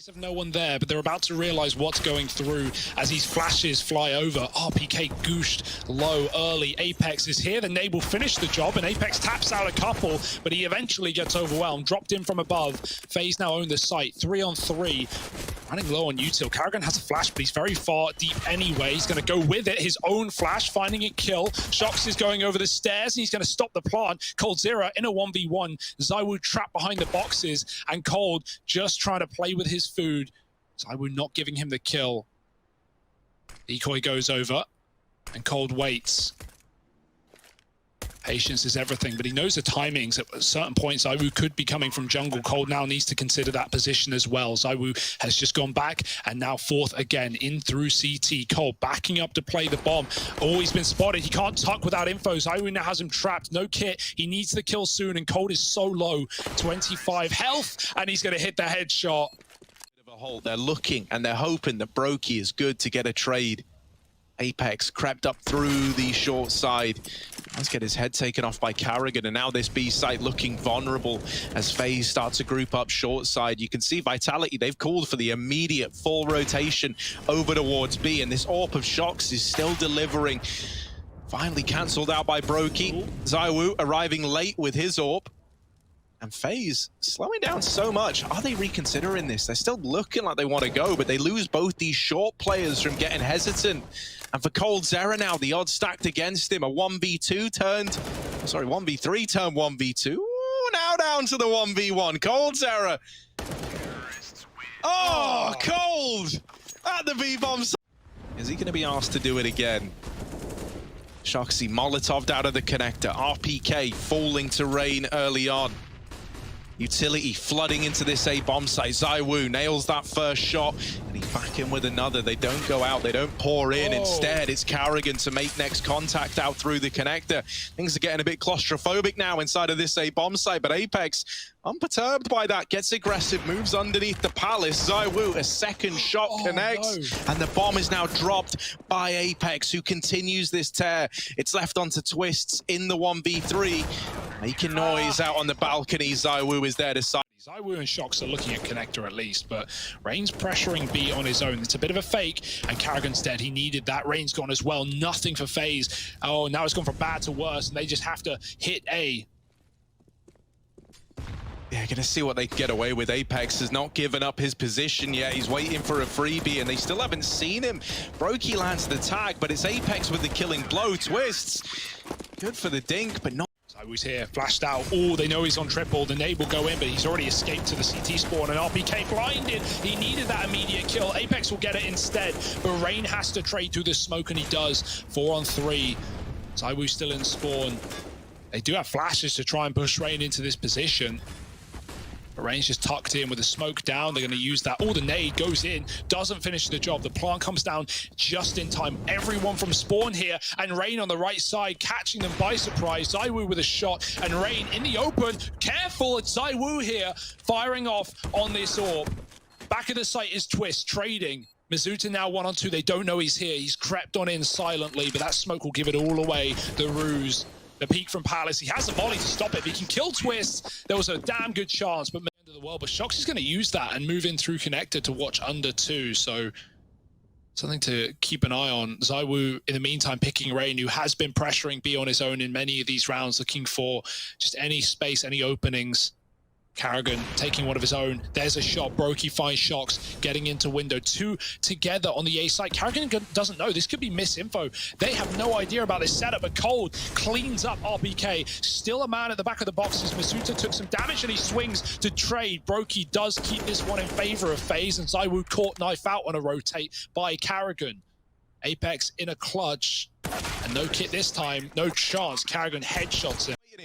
Of no one there, but they're about to realize what's going through as these flashes fly over. RPK gooshed low early. Apex is here. The nade will finish the job, and Apex taps out a couple, but he eventually gets overwhelmed. Dropped in from above. Faze now own the site. 3-on-3. Running low on util. Karrigan has a flash, but he's very far deep anyway. He's going to go with it. His own flash, finding it kill. Shox is going over the stairs, and he's going to stop the plant. Coldzera in a 1v1. ZywOo trapped behind the boxes, and Cold just trying to play with his food. ZywOo not giving him the kill. Decoy goes over, and Cold waits. Patience is everything, but he knows the timings. At certain points, ZywOo could be coming from jungle. Cold now needs to consider that position as well. ZywOo has just gone back, and now fourth again, in through CT. Cold backing up to play the bomb. Always been spotted. He can't tuck without info. ZywOo now has him trapped. No kit. He needs the kill soon, and Cold is so low. 25 health, and he's going to hit the headshot. They're looking, and they're hoping that Brokey is good to get a trade. Apex crept up through the short side. Let's get his head taken off by Karrigan, and now this B site looking vulnerable as FaZe starts to group up short side. You can see Vitality, they've called for the immediate full rotation over towards B, and this AWP of Shox is still delivering. Finally cancelled out by Brokey. ZywOo arriving late with his AWP. And FaZe slowing down so much. Are they reconsidering this? They're still looking like they want to go, but they lose both these short players from getting hesitant. And for Coldzera now, the odds stacked against him. A 1v2 turned, sorry, 1v3 turned 1v2. Ooh, now down to the 1v1. Coldzera. Oh, Cold at the B-bomb. Is he going to be asked to do it again? Shoxy Molotov'd out of the connector. RPK falling to rain early on. Utility flooding into this A bomb site. ZywOo nails that first shot, and he's back in with another. They don't go out, they don't pour in. Instead, it's Karrigan to make next contact out through the connector. Things are getting a bit claustrophobic now inside of this A bomb site, but Apex, unperturbed by that, gets aggressive, moves underneath the palace. ZywOo, a second shot connects, and the bomb is now dropped by Apex, who continues this tear. It's left onto Twists in the 1v3. Making noise out on the balcony. ZywOo is there to side. ZywOo and Shox are looking at connector at least, but Rain's pressuring B on his own. It's a bit of a fake, and Karrigan's dead. He needed that. Rain's gone as well. Nothing for FaZe. Oh, now it's gone from bad to worse, and they just have to hit A. Yeah, gonna see what they can get away with. Apex has not given up his position yet. He's waiting for a freebie, and they still haven't seen him. Brokey lands the tag, but it's Apex with the killing blow. Twists. Good for the dink, but not.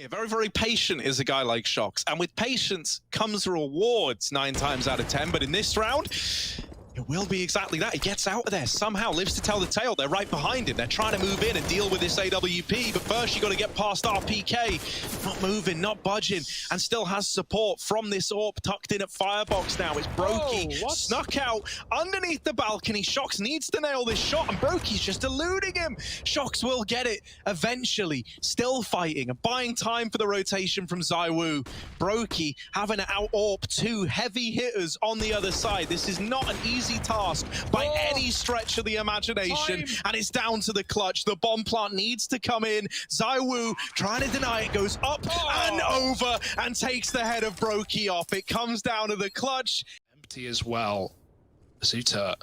Very, very patient is a guy like Shox, and with patience comes rewards 9 times out of 10. But in this round, It will be exactly that. He gets out of there, somehow lives to tell the tale. They're right behind him. They're trying to move in and deal with this AWP, but first you got to get past RPK. Not moving, not budging, and still has support from this AWP tucked in at Firebox now. It's Brokey, snuck out underneath the balcony. Shox needs to nail this shot, and Brokey's just eluding him. Shox will get it eventually. Still fighting and buying time for the rotation from ZywOo. Brokey having to out-AWP two heavy hitters on the other side. This is not an easy task by any stretch of the imagination, and it's down to the clutch. The bomb plant needs to come in. ZywOo trying to deny it, goes up and over and takes the head of Brokey off. It comes down to the clutch. Empty as well. Zuta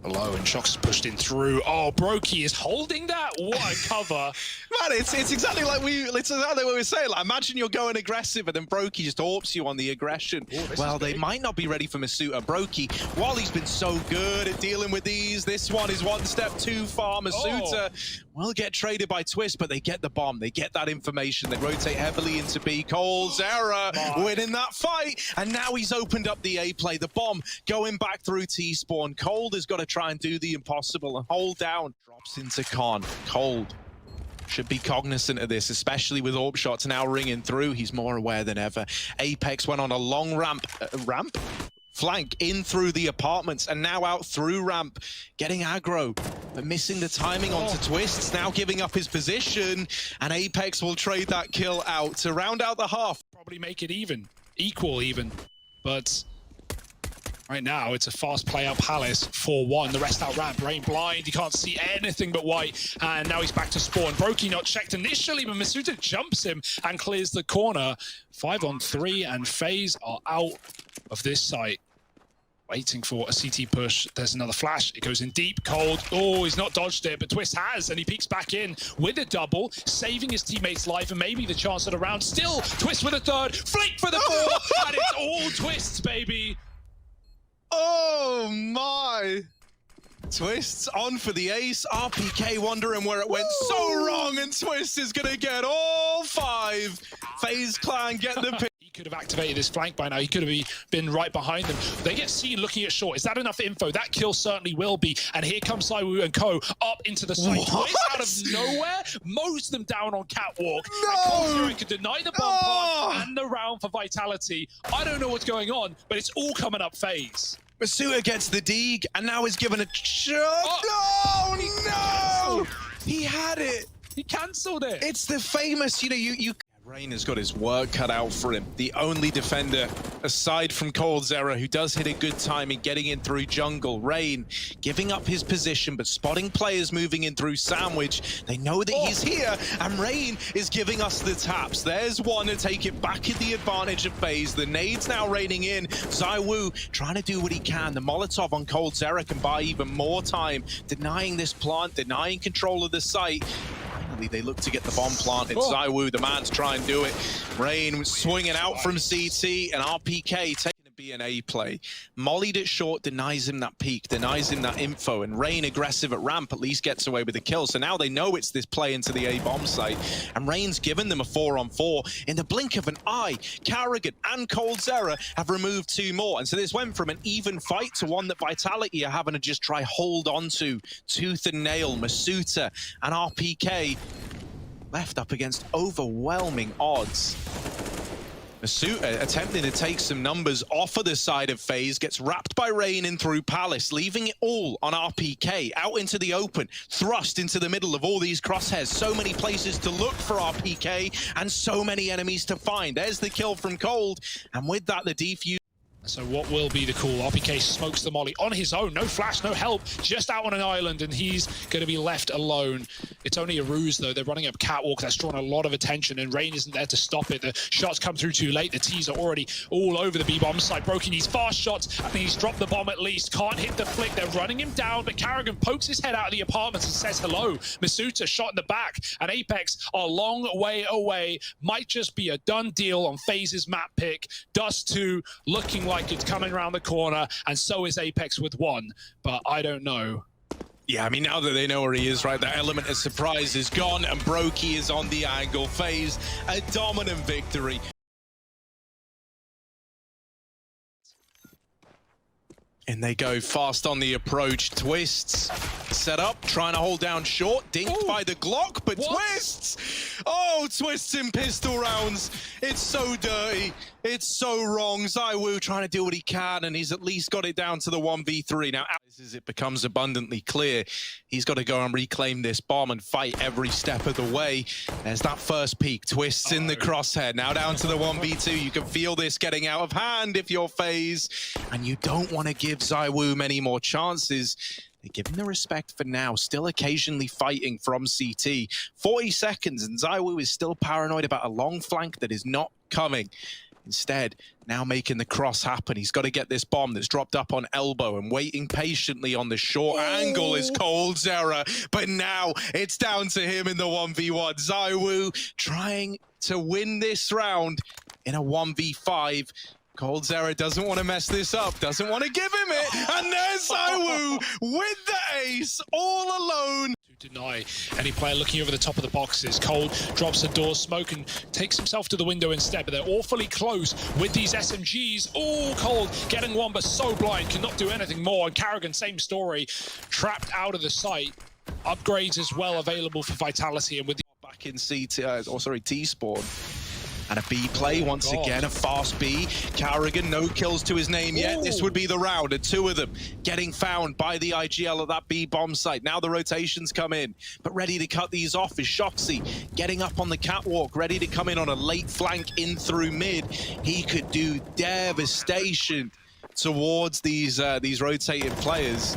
below, and Shox is pushed in through. Oh, Brokey is holding that. What a cover. Man, it's exactly like it's exactly what we were saying. Like, imagine you're going aggressive and then Brokey just AWPs you on the aggression. Well, they might not be ready for Masuta. Brokey, while he's been so good at dealing with these, this one is one step too far. Masuta will get traded by Twist, but they get the bomb. They get that information. They rotate heavily into B. coldzera winning that fight, and now he's opened up the A play. The bomb going back through T-spawn. Cold has got to try and do the impossible and hold down. Drops into Con. Cold should be cognizant of this, especially with AWP shots now ringing through. He's more aware than ever. Apex went on a long flank in through the apartments and now out through ramp, getting aggro, but missing the timing onto Twists, now giving up his position, and Apex will trade that kill out to round out the half. Probably make it equal even, but right now, it's a fast play out Palace, 4-1. The rest out ramp. Rain blind. He can't see anything but white. And now he's back to spawn. Brokey not checked initially, but Masuta jumps him and clears the corner. 5-on-3, and Faze are out of this site. Waiting for a CT push. There's another flash. It goes in deep. Cold. Oh, he's not dodged it, but Twist has, and he peeks back in with a double, saving his teammate's life and maybe the chance at a round. Still, Twist with a third. Flick for the fourth, and it's all Twists, baby. Oh my! Twists on for the ace. RPK wondering where it went so wrong, and Twist is gonna get all 5. Faze clan get the pick. He could have activated his flank by now. He could have been right behind them. They get seen looking at short. Is that enough info? That kill certainly will be. And here comes ZywOo and co up into the site. Twist out of nowhere mows them down on catwalk. No! And coldzera could deny the bomb plant and the round for Vitality. I don't know what's going on, but it's all coming up Faze. Masuta gets the dig, and now is given a shot. No! He had it. He cancelled it. It's the famous, you Rain has got his work cut out for him. The only defender, aside from coldzera, who does hit a good time in getting in through jungle. Rain giving up his position, but spotting players moving in through sandwich. They know that he's here, and Rain is giving us the taps. There's one to take it back at the advantage of Faze. The nades now raining in. ZywOo trying to do what he can. The Molotov on coldzera can buy even more time, denying this plant, denying control of the site. They look to get the bomb plant. It's ZywOo, the man to try and do it. Rain swinging out from CT, and RPK taking a B&A play. Mollied it short, denies him that peek, denies him that info, and Rain aggressive at ramp at least gets away with the kill. So now they know it's this play into the A bomb site, and Rain's given them a 4-on-4. In the blink of an eye, Carrigan and coldzera have removed 2 more, and so this went from an even fight to one that Vitality are having to just try hold on to. Tooth and nail. Masuta and RPK left up against overwhelming odds. Masuta attempting to take some numbers off of the side of Faze, gets wrapped by Rain in through Palace, leaving it all on RPK, out into the open, thrust into the middle of all these crosshairs. So many places to look for RPK, and so many enemies to find. There's the kill from Cold, and with that, the defuse. So what will be the call? RPK smokes the molly on his own. No flash, no help. Just out on an island, and he's going to be left alone. It's only a ruse, though. They're running up catwalk. That's drawn a lot of attention, and Rain isn't there to stop it. The shots come through too late. The T's are already all over the B-bomb side. Brokey needs fast shots. I think he's dropped the bomb at least. Can't hit the flick. They're running him down, but Carrigan pokes his head out of the apartments and says hello. Masuta shot in the back, and Apex are a long way away. Might just be a done deal on Faze's map pick. Dust 2 looking like it's coming around the corner, and so is Apex with 1, but I don't know. Yeah, I mean, now that they know where he is, right, that element of surprise is gone, and Brokey is on the angle. Faze, a dominant victory. And they go fast on the approach. Twists set up, trying to hold down short. Dinked by the Glock, but what? Twists! Oh, Twists in pistol rounds. It's so dirty. It's so wrong. ZywOo trying to do what he can, and he's at least got it down to the 1v3. Now, as it becomes abundantly clear, he's got to go and reclaim this bomb and fight every step of the way. There's that first peek. Twists in the crosshair. Now down to the 1v2. You can feel this getting out of hand if you're Faze, and you don't want to give ZywOo many more chances. They give him the respect for now, still occasionally fighting from CT. 40 seconds, and ZywOo is still paranoid about a long flank that is not coming. Instead, now making the cross happen. He's got to get this bomb that's dropped up on elbow, and waiting patiently on the short angle is coldzera. But now it's down to him in the 1v1. ZywOo trying to win this round in a 1v5. coldzera doesn't want to mess this up, doesn't want to give him it, and there's ZywOo with the ace, all alone. To deny any player looking over the top of the boxes. Cold drops the door, smoke, and takes himself to the window instead, but they're awfully close with these SMGs. Oh, Cold getting one, but so blind, cannot do anything more. And Karrigan, same story, trapped out of the sight. Upgrades as well available for Vitality, and with the back in T-Spawn. And a B play once again, a fast B. Karrigan, no kills to his name yet. This would be the round, and two of them getting found by the IGL at that B bomb site. Now the rotations come in, but ready to cut these off is Shoxy, getting up on the catwalk, ready to come in on a late flank in through mid. He could do devastation towards these rotating players.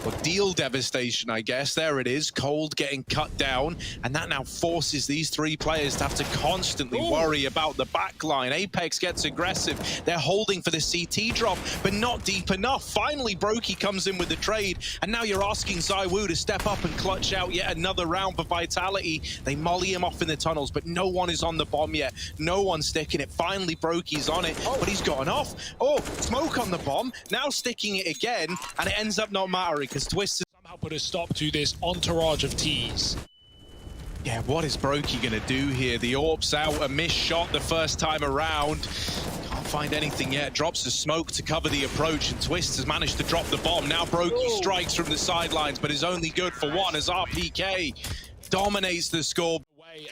Or deal devastation, I guess. There it is. Cold getting cut down, and that now forces these three players to have to constantly worry about the backline. Apex gets aggressive. They're holding for the CT drop, but not deep enough. Finally, Brokey comes in with the trade, and now you're asking ZywOo to step up and clutch out yet another round for Vitality. They molly him off in the tunnels, but no one is on the bomb yet. No one's sticking it. Finally, Brokey's on it, but he's gotten off. Oh, smoke on the bomb. Now sticking it again, and it ends up not mattering, because Twist somehow put a stop to this entourage of T's. Yeah, what is Brokey gonna do here? The AWP's out, a missed shot the first time around. Can't find anything yet. Drops the smoke to cover the approach, and Twist has managed to drop the bomb. Now Brokey strikes from the sidelines, but is only good for one as RPK dominates the score.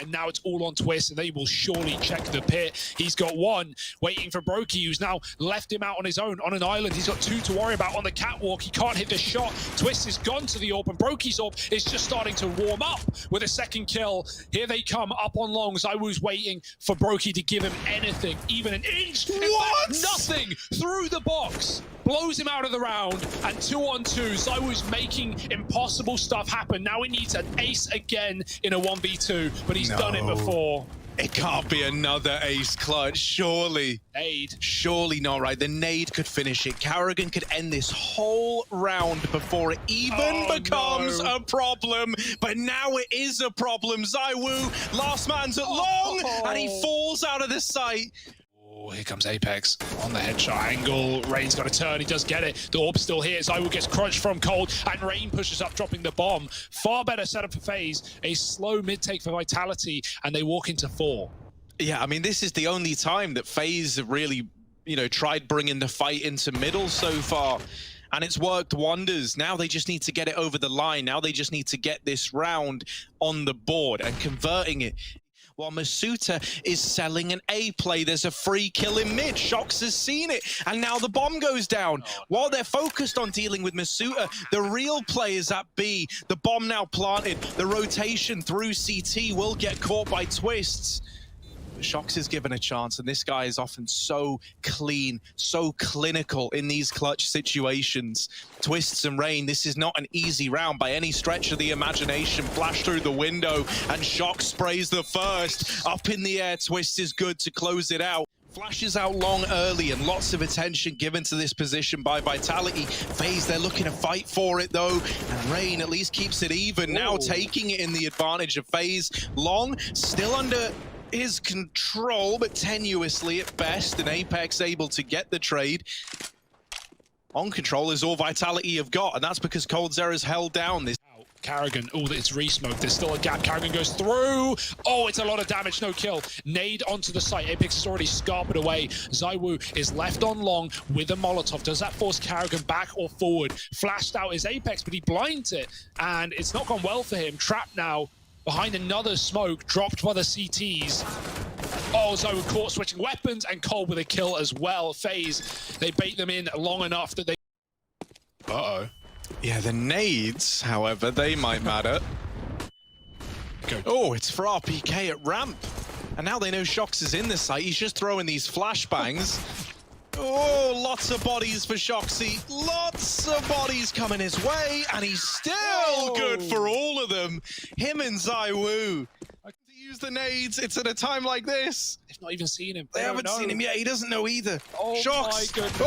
And now it's all on Twist, and they will surely check the pit. He's got one waiting for Brokey, who's now left him out on his own on an island. He's got two to worry about on the catwalk. He can't hit the shot. Twist is gone to the AWP, and Brokey's AWP is just starting to warm up with a second kill. Here they come up on long. ZywOo's waiting for Brokey to give him anything, even an inch. What? Nothing through the box. Blows him out of the round, and 2-on-2. ZywOo's making impossible stuff happen. Now he needs an ace again in a 1v2, but he's done it before. It can't be another ace clutch, surely. Nade. Surely not, right? The nade could finish it. Karrigan could end this whole round before it even becomes a problem. But now it is a problem. ZywOo, last man's at long, and he falls out of the sight. Oh, here comes Apex on the headshot angle. Rain's got to turn. He does get it. The AWP's still here. ZywOo gets crunched from Cold, and Rain pushes up, dropping the bomb. Far better setup for Faze. A slow mid-take for Vitality, and they walk into 4. Yeah, I mean, this is the only time that Faze have really, tried bringing the fight into middle so far. And it's worked wonders. Now they just need to get it over the line. Now they just need to get this round on the board and converting it. While Masuta is selling an A play, there's a free kill in mid. Shox has seen it, and now the bomb goes down. While they're focused on dealing with Masuta, the real play is at B. The bomb now planted. The rotation through CT will get caught by Twists. Shox is given a chance, and this guy is often so clean, so clinical in these clutch situations. Twists and Rain, this is not an easy round by any stretch of the imagination. Flash through the window, and Shox sprays the first. Up in the air, Twist is good to close it out. Flashes out long early, and lots of attention given to this position by Vitality. Faze, they're looking to fight for it though, and Rain at least keeps it even. Now taking it in the advantage of Faze. Long, still under his control, but tenuously at best, and Apex able to get the trade. On control is all Vitality have got, and that's because coldzera's held down. This Karrigan, oh, it's re-smoked. There's still a gap. Karrigan goes through. Oh, it's a lot of damage, no kill. Nade onto the site. Apex is already scarpered away. ZywOo is left on long with a Molotov. Does that force Karrigan back or forward? Flashed out is Apex, but he blinds it, and it's not gone well for him. Trapped now behind another smoke, dropped by the CTs. Oh, ZywOo caught switching weapons, and Cole with a kill as well. Faze, they bait them in long enough that they... Uh-oh. Yeah, the nades, however, they might matter. Oh, it's for RPK at ramp. And now they know Shox is in the site. He's just throwing these flashbangs. Oh, lots of bodies for Shoxy. Lots of bodies coming his way. And he's still good for all of them. Him and ZywOo. Use the nades. It's at a time like this. They've not even seen him. They haven't seen him yet. He doesn't know either. Oh, Shox. my goodness.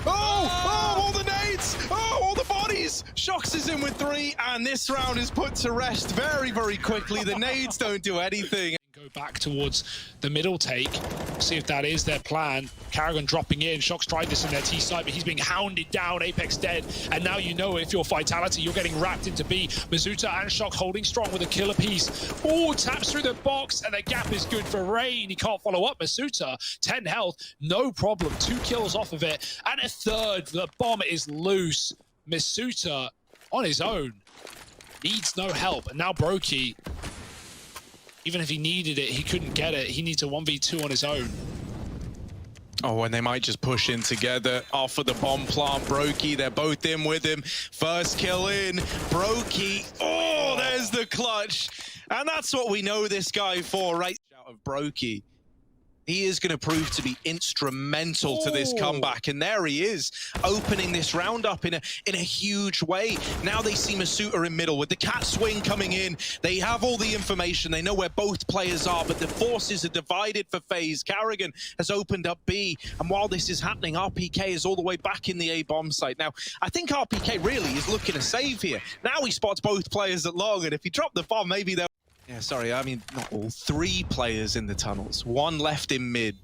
All the nades. Oh, all the bodies. Shox is in with 3, and this round is put to rest very, very quickly. The nades don't do anything. Go back towards the middle take, see if that is their plan. Karrigan dropping in. Shox tried this in their T site, but he's being hounded down. Apex dead, and now you know if you're Vitality, you're getting wrapped into B. Mizuta and Shox holding strong with a killer piece. Oh, taps through the box, and the gap is good for Rain. He can't follow up. Mizuta, 10 health, no problem. 2 kills off of it, and a third. The bomb is loose. Mizuta on his own needs no help, and now Brokey, even if he needed it, he couldn't get it. He needs a 1v2 on his own. Oh, and they might just push in together off of the bomb plant. Brokey, they're both in with him. First kill in. Brokey. Oh, there's the clutch. And that's what we know this guy for, right? Out of Brokey. He is going to prove to be instrumental to this comeback, and there he is, opening this round up in a huge way. Now they see Masuta in middle with the cat swing coming in. They have all the information. They know where both players are, but the forces are divided for Faze. Karrigan has opened up B, and while this is happening, RPK is all the way back in the A bomb site. Now, I think RPK really is looking to save here. Now he spots both players at long, and if he dropped the bomb, maybe they'll... Yeah, sorry, I mean, not all. 3 players in the tunnels. 1 left in mid.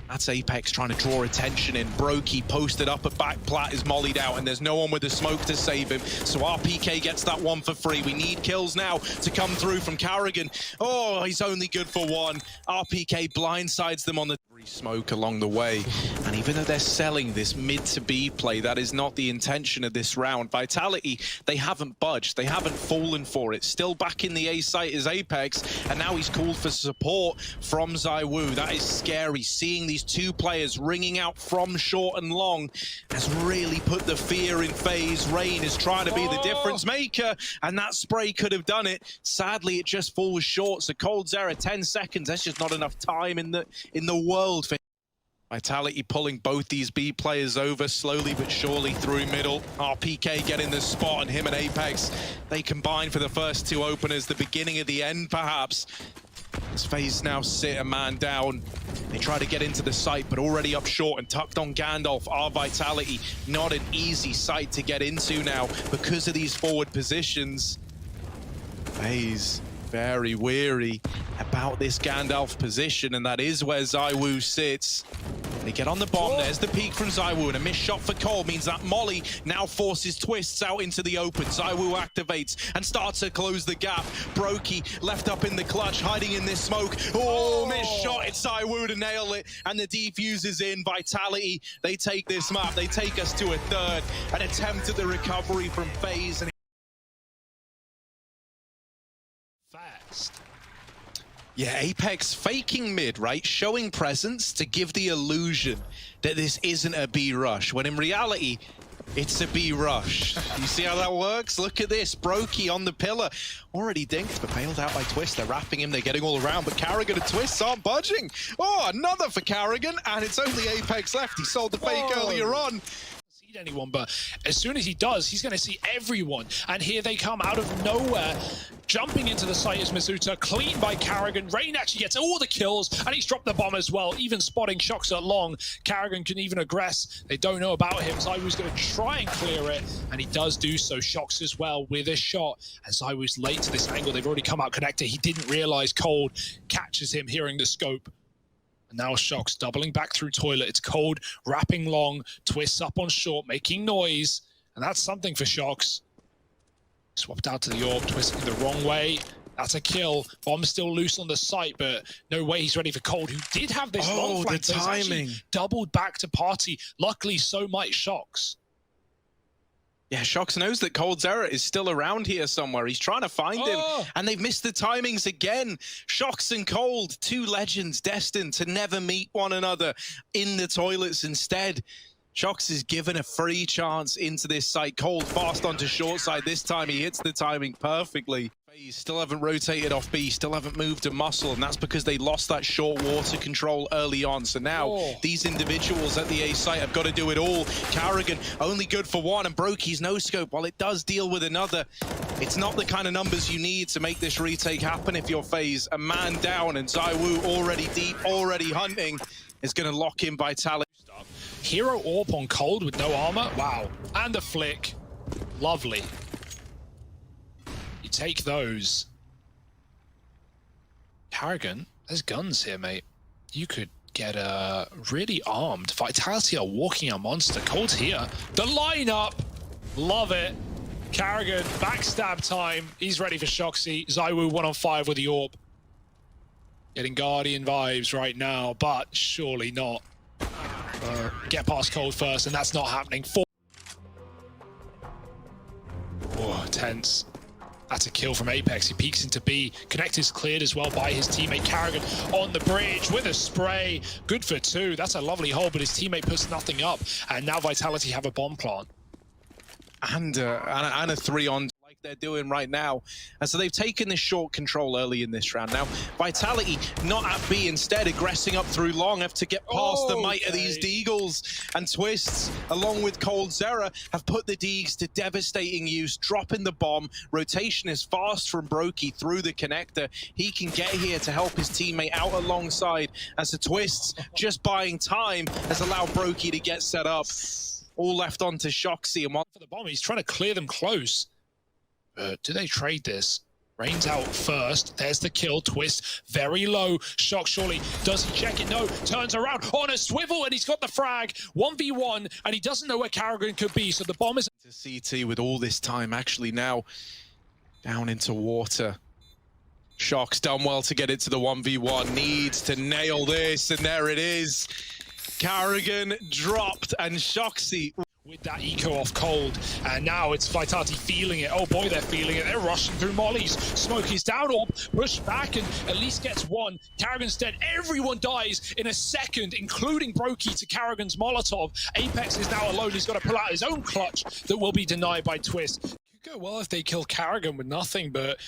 That's Apex trying to draw attention in. Brokey posted up at back, Plat is mollied out, and there's no one with the smoke to save him. So RPK gets that one for free. We need kills now to come through from Karrigan. Oh, he's only good for 1. RPK blindsides them on the smoke along the way. And even though they're selling this mid to B play, that is not the intention of this round. Vitality, they haven't budged. They haven't fallen for it. Still back in the A site is Apex, and now he's called for support from ZywOo. That is scary. Seeing these 2 players ringing out from short and long has really put the fear in Faze. Rain is trying to be the difference maker, and that spray could have done it. Sadly, it just falls short. So Cold's error, 10 seconds. That's just not enough time in the world for Vitality pulling both these B players over slowly but surely through middle. RPK getting the spot, and him and Apex, they combine for the first 2 openers, the beginning of the end perhaps. As Faze now sit a man down. They try to get into the site, but already up short and tucked on Gandalf. Our Vitality, not an easy site to get into now because of these forward positions. Faze very weary about this Gandalf position, and that is where ZywOo sits. They get on the bomb. There's the peek from ZywOo, and a missed shot for Cole means that Molly now forces Twists out into the open. ZywOo activates and starts to close the gap. Brokey left up in the clutch, hiding in this smoke. Oh, missed shot. It's ZywOo to nail it, and the defuse is in. Vitality, they take this map. They take us to a third. An attempt at the recovery from Faze. And Fast. yeah, Apex faking mid, right? Showing presence to give the illusion that this isn't a B rush, when in reality, it's a B rush. You see how that works? Look at this. Brokey on the pillar. Already dinked, but bailed out by Twist. They're wrapping him. They're getting all around, but Karrigan and Twist aren't budging. Oh, another for Karrigan, and it's only Apex left. He sold the fake earlier on. Anyone, but as soon as he does, he's going to see everyone, and here they come out of nowhere. Jumping into the site is Mizuta, clean by Karrigan. Rain actually gets all the kills, and he's dropped the bomb as well, even spotting Shox at long. Karrigan can even aggress. They don't know about him. ZywOo's going to try and clear it, and he does do so. Shox as well with a shot, and ZywOo's late to this angle. They've already come out connected. He didn't realize Cold catches him hearing the scope. And now Shox doubling back through toilet. It's Cold, wrapping long, Twists up on short, making noise. And that's something for Shox. Swapped out to the orb, twisting the wrong way. That's a kill. Bomb's still loose on the site, but no way he's ready for Cold, who did have this long flank. The timing. Doubled back to party. Luckily, so might Shox. Yeah, Shox knows that coldzera is still around here somewhere. He's trying to find him, and they've missed the timings again. Shox and Cold, two legends destined to never meet one another in the toilets instead. Shox is given a free chance into this site. Cold fast onto short side. This time he hits the timing perfectly. Faze still haven't rotated off B, still haven't moved a muscle, and that's because they lost that short water control early on. So now these individuals at the A site have got to do it all. Carrigan only good for one, and Brokey's no scope. While it does deal with another, it's not the kind of numbers you need to make this retake happen if you're Faze. A man down, and ZywOo already deep, already hunting, is going to lock in Vitality. Hero AWP on Cold with no armor. Wow. And a flick. Lovely. You take those. Carrigan, there's guns here, mate. You could get really armed. Vitality are walking a monster. Cold's here. The lineup. Love it. Carrigan, backstab time. He's ready for Shoxy. ZywOo 1-on-5 with the orb. Getting Guardian vibes right now, but surely not. Get past Cold first, and that's not happening. Oh, tense. That's a kill from Apex. He peeks into B. Connect is cleared as well by his teammate Carrigan on the bridge with a spray. Good for two. That's a lovely hole, but his teammate puts nothing up. And now Vitality have a bomb plant. And a 3-on like they're doing right now. And so they've taken this short control early in this round. Now, Vitality not at B, instead aggressing up through long, have to get past the might of these Deagles. And Twists, along with coldzera, have put the Deags to devastating use, dropping the bomb. Rotation is fast from Brokey through the connector. He can get here to help his teammate out alongside, as the Twists, just buying time, has allowed Brokey to get set up. All left on to Shoxy, and one for the bomb. He's trying to clear them close. Do they trade this? Rain's out first. There's the kill. Twist very low. Shox surely. Does he check it? No. Turns around on a swivel, and he's got the frag. 1v1, and he doesn't know where Carrigan could be. So the bomb is to CT with all this time. Actually now down into water. Shox done well to get it to the 1v1. Needs to nail this, and there it is. Carrigan dropped, and Shoxy with that eco off Cold, and now it's Vitality feeling it. Oh boy, they're feeling it. They're rushing through mollies. Smoke is down, orb, push back, and at least gets one. Carrigan's dead. Everyone dies in a second, including Brokey to Carrigan's Molotov. Apex is now alone. He's got to pull out his own clutch that will be denied by Twist. Could go well if they kill Carrigan with nothing, but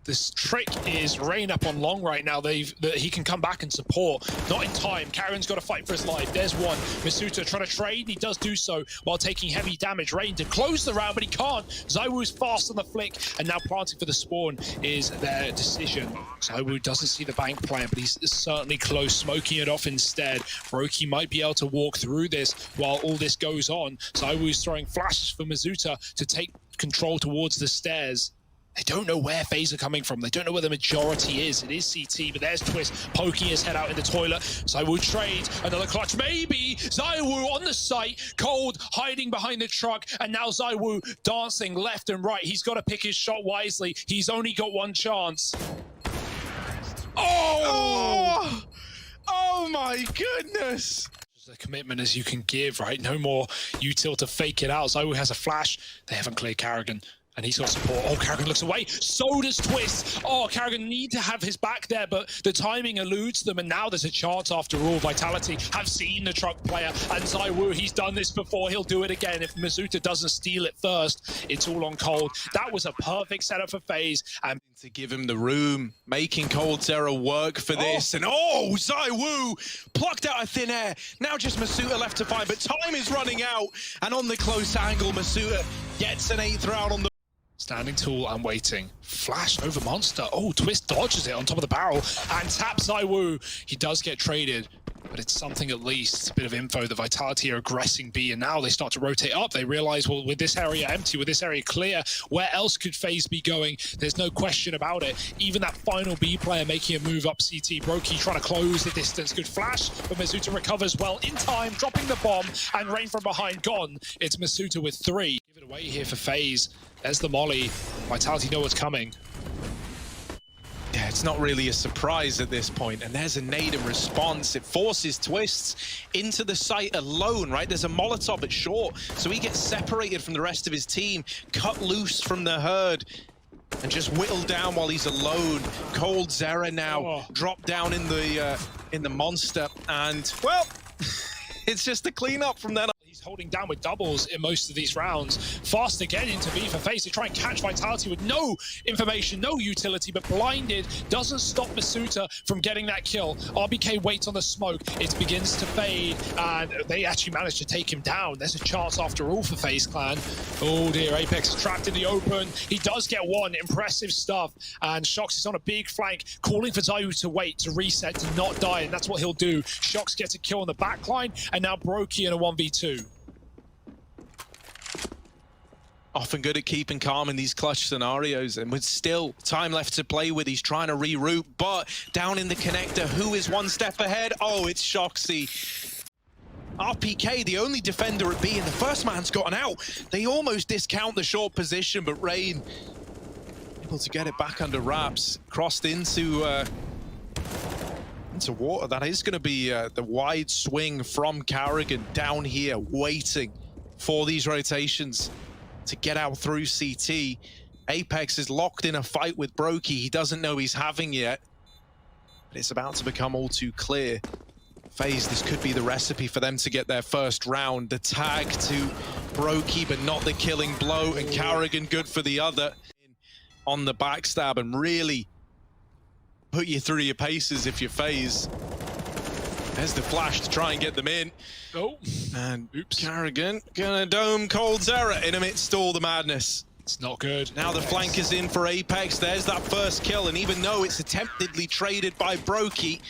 this trick is Rain up on long right now. He can come back and support. Not in time. Carrigan's got to fight for his life. There's one. Masuta trying to trade. He does do so while taking heavy damage. Rain to close the round, but he can't. ZywOo's fast on the flick, and now planting for the spawn is their decision. ZywOo doesn't see the bank plan, but he's certainly close, smoking it off instead. Brokey might be able to walk through this while all this goes on. ZywOo's throwing flashes for Masuta to take control towards the stairs. They don't know where Faze are coming from. They don't know where the majority is. It is CT, but there's Twist poking his head out in the toilet. ZywOo trades. Another clutch. Maybe ZywOo on the site. Cold hiding behind the truck. And now ZywOo dancing left and right. He's got to pick his shot wisely. He's only got one chance. Oh my goodness. As commitment as you can give, right? No more util to fake it out. ZywOo has a flash. They haven't cleared Carrigan. And he's got support. Oh, Carrigan looks away. So does Twist. Oh, Carrigan need to have his back there, but the timing eludes them. And now there's a chance after all. Vitality have seen the truck player. And ZywOo, he's done this before. He'll do it again. If Masuta doesn't steal it first, it's all on Cold. That was a perfect setup for Faze. And to give him the room, making coldzera work for this. And ZywOo plucked out of thin air. Now just Masuta left to find, but time is running out. And on the close angle, Masuta gets an 8th round on the standing tall and waiting. Flash over monster. Oh, Twist dodges it on top of the barrel and taps ZywOo. He does get traded, but it's something at least. A bit of info. The Vitality are aggressing B, and now they start to rotate up. They realize, well, with this area empty, with this area clear, where else could Faze be going? There's no question about it. Even that final B player making a move up CT. Brokey trying to close the distance. Good flash, but Masuta recovers well in time, dropping the bomb, and Rain from behind gone. It's Masuta with 3. Give it Away here for Faze. There's the molly. Vitality know what's coming. Yeah, it's not really a surprise at this point. And there's a nade in response. It forces Twists into the site alone, right? There's a Molotov at short, so he gets separated from the rest of his team, cut loose from the herd, and just whittled down while he's alone. Cold Zera now dropped down in the monster, and well, it's just a cleanup from then on. Holding down with doubles in most of these rounds. Fast again into B for Faze to try and catch Vitality with no information, no utility, but blinded doesn't stop Masuta from getting that kill. RBK waits on the smoke. It begins to fade, and they actually manage to take him down. There's a chance after all for Faze Clan. Oh dear, Apex is trapped in the open. He does get one. Impressive stuff. And Shox is on a big flank, calling for Zayu to wait, to reset, to not die, and that's what he'll do. Shox gets a kill on the back line, and now Brokey in a 1v2. Often good at keeping calm in these clutch scenarios, and with still time left to play with, he's trying to reroute, but down in the connector, who is one step ahead? Oh, it's Shoxy. RPK, the only defender at B, and the first man's gotten out. They almost discount the short position, but Rain able to get it back under wraps. Crossed into water. That is going to be the wide swing from Carrigan down here, waiting for these rotations to get out through CT. Apex is locked in a fight with Brokey. He doesn't know he's having yet, but it's about to become all too clear. Faze, this could be the recipe for them to get their first round. The tag to Brokey, but not the killing blow, and Carrigan good for the other. On the backstab and really put you through your paces if you're Faze. There's the flash to try and get them in. Oh, and oops. Carrigan gonna dome Cold Zera in amidst all the madness. It's not good. Now the flank is in for Apex. There's that first kill, and even though it's attemptedly traded by Brokey,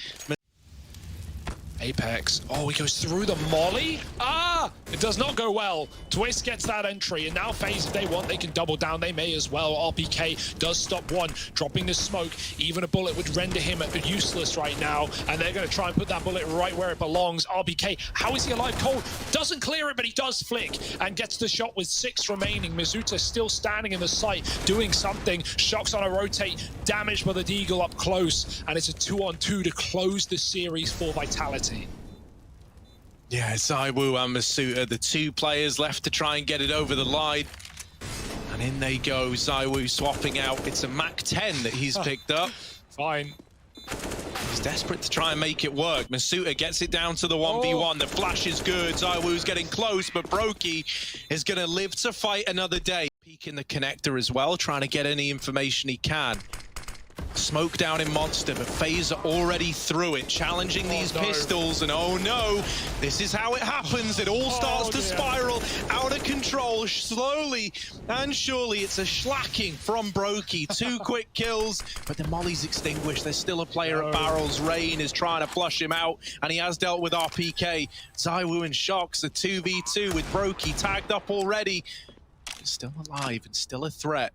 Apex. Oh, he goes through the molly. Ah! It does not go well. Twist gets that entry, and now Faze, if they want, they can double down. They may as well. RPK does stop one, dropping the smoke. Even a bullet would render him useless right now, and they're going to try and put that bullet right where it belongs. RPK, how is he alive? Cold doesn't clear it, but he does flick and gets the shot with 6 remaining. Mizuta still standing in the site, doing something. Shox on a rotate, damaged by the Deagle up close, and it's a 2-on-2 to close the series for Vitality. Yeah, Zaiwu and Masuta, the 2 players left to try and get it over the line. And in they go, Zaiwu swapping out. It's a Mac 10 that he's picked up. Fine. He's desperate to try and make it work. Masuta gets it down to the 1v1. The flash is good. Zaiwu's getting close, but Brokey is going to live to fight another day. Peek in the connector as well, trying to get any information he can. Smoke down in Monster, but Faze already through it, challenging these pistols, and oh no, this is how it happens. It all starts to spiral out of control, slowly and surely. It's a slacking from Brokey. 2 quick kills, but the molly's extinguished. There's still a player at barrels. Rain is trying to flush him out, and he has dealt with RPK. Zaiwu and Shox, a 2v2 with Brokey tagged up already. He's still alive and still a threat.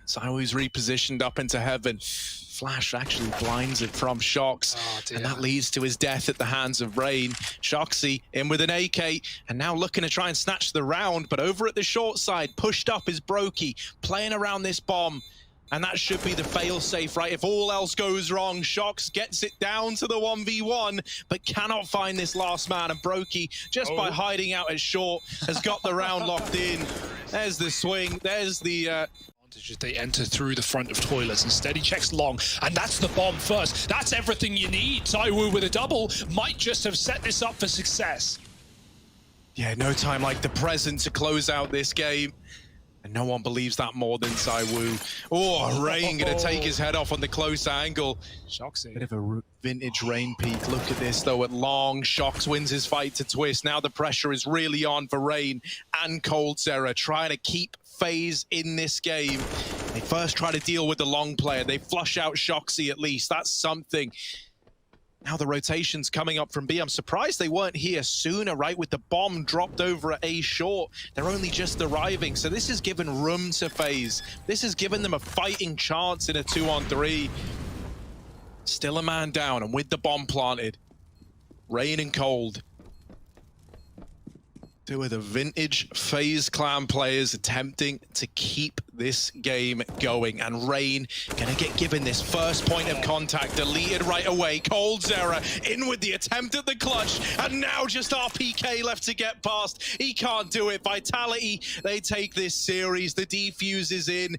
Zaiwu's repositioned up into heaven. Flash actually blinds it from Shox, and that leads to his death at the hands of Rain. Shoxy in with an AK, and now looking to try and snatch the round, but over at the short side, pushed up is Brokey, playing around this bomb. And that should be the fail-safe, right? If all else goes wrong, Shox gets it down to the 1v1, but cannot find this last man. And Brokey, just by hiding out at short, has got the round locked in. There's the swing, there's the... They enter through the front of toilets. Instead, he checks long, and that's the bomb first. That's everything you need. Zaiwu with a double might just have set this up for success. Yeah, no time like the present to close out this game. And no one believes that more than Zaiwu. Oh, Rain gonna take his head off on the close angle. Shoxy. Bit of a vintage Rain peak. Look at this though, at long. Shox wins his fight to Twist. Now the pressure is really on for Rain and Cold Zera, trying to keep Faze in this game. They first try to deal with the long player. They flush out Shoxy at least. That's something. Now the rotation's coming up from B. I'm surprised they weren't here sooner, right? With the bomb dropped over at A short. They're only just arriving. So this has given room to Faze. This has given them a fighting chance in a 2-on-3. Still a man down, and with the bomb planted, Rain and Cold. Two of the vintage Faze clan players attempting to keep this game going. And Rain gonna get given this first point of contact, deleted right away. Coldzera in with the attempt at the clutch, and now just RPK left to get past. He can't do it. Vitality, they take this series. The defuse is in.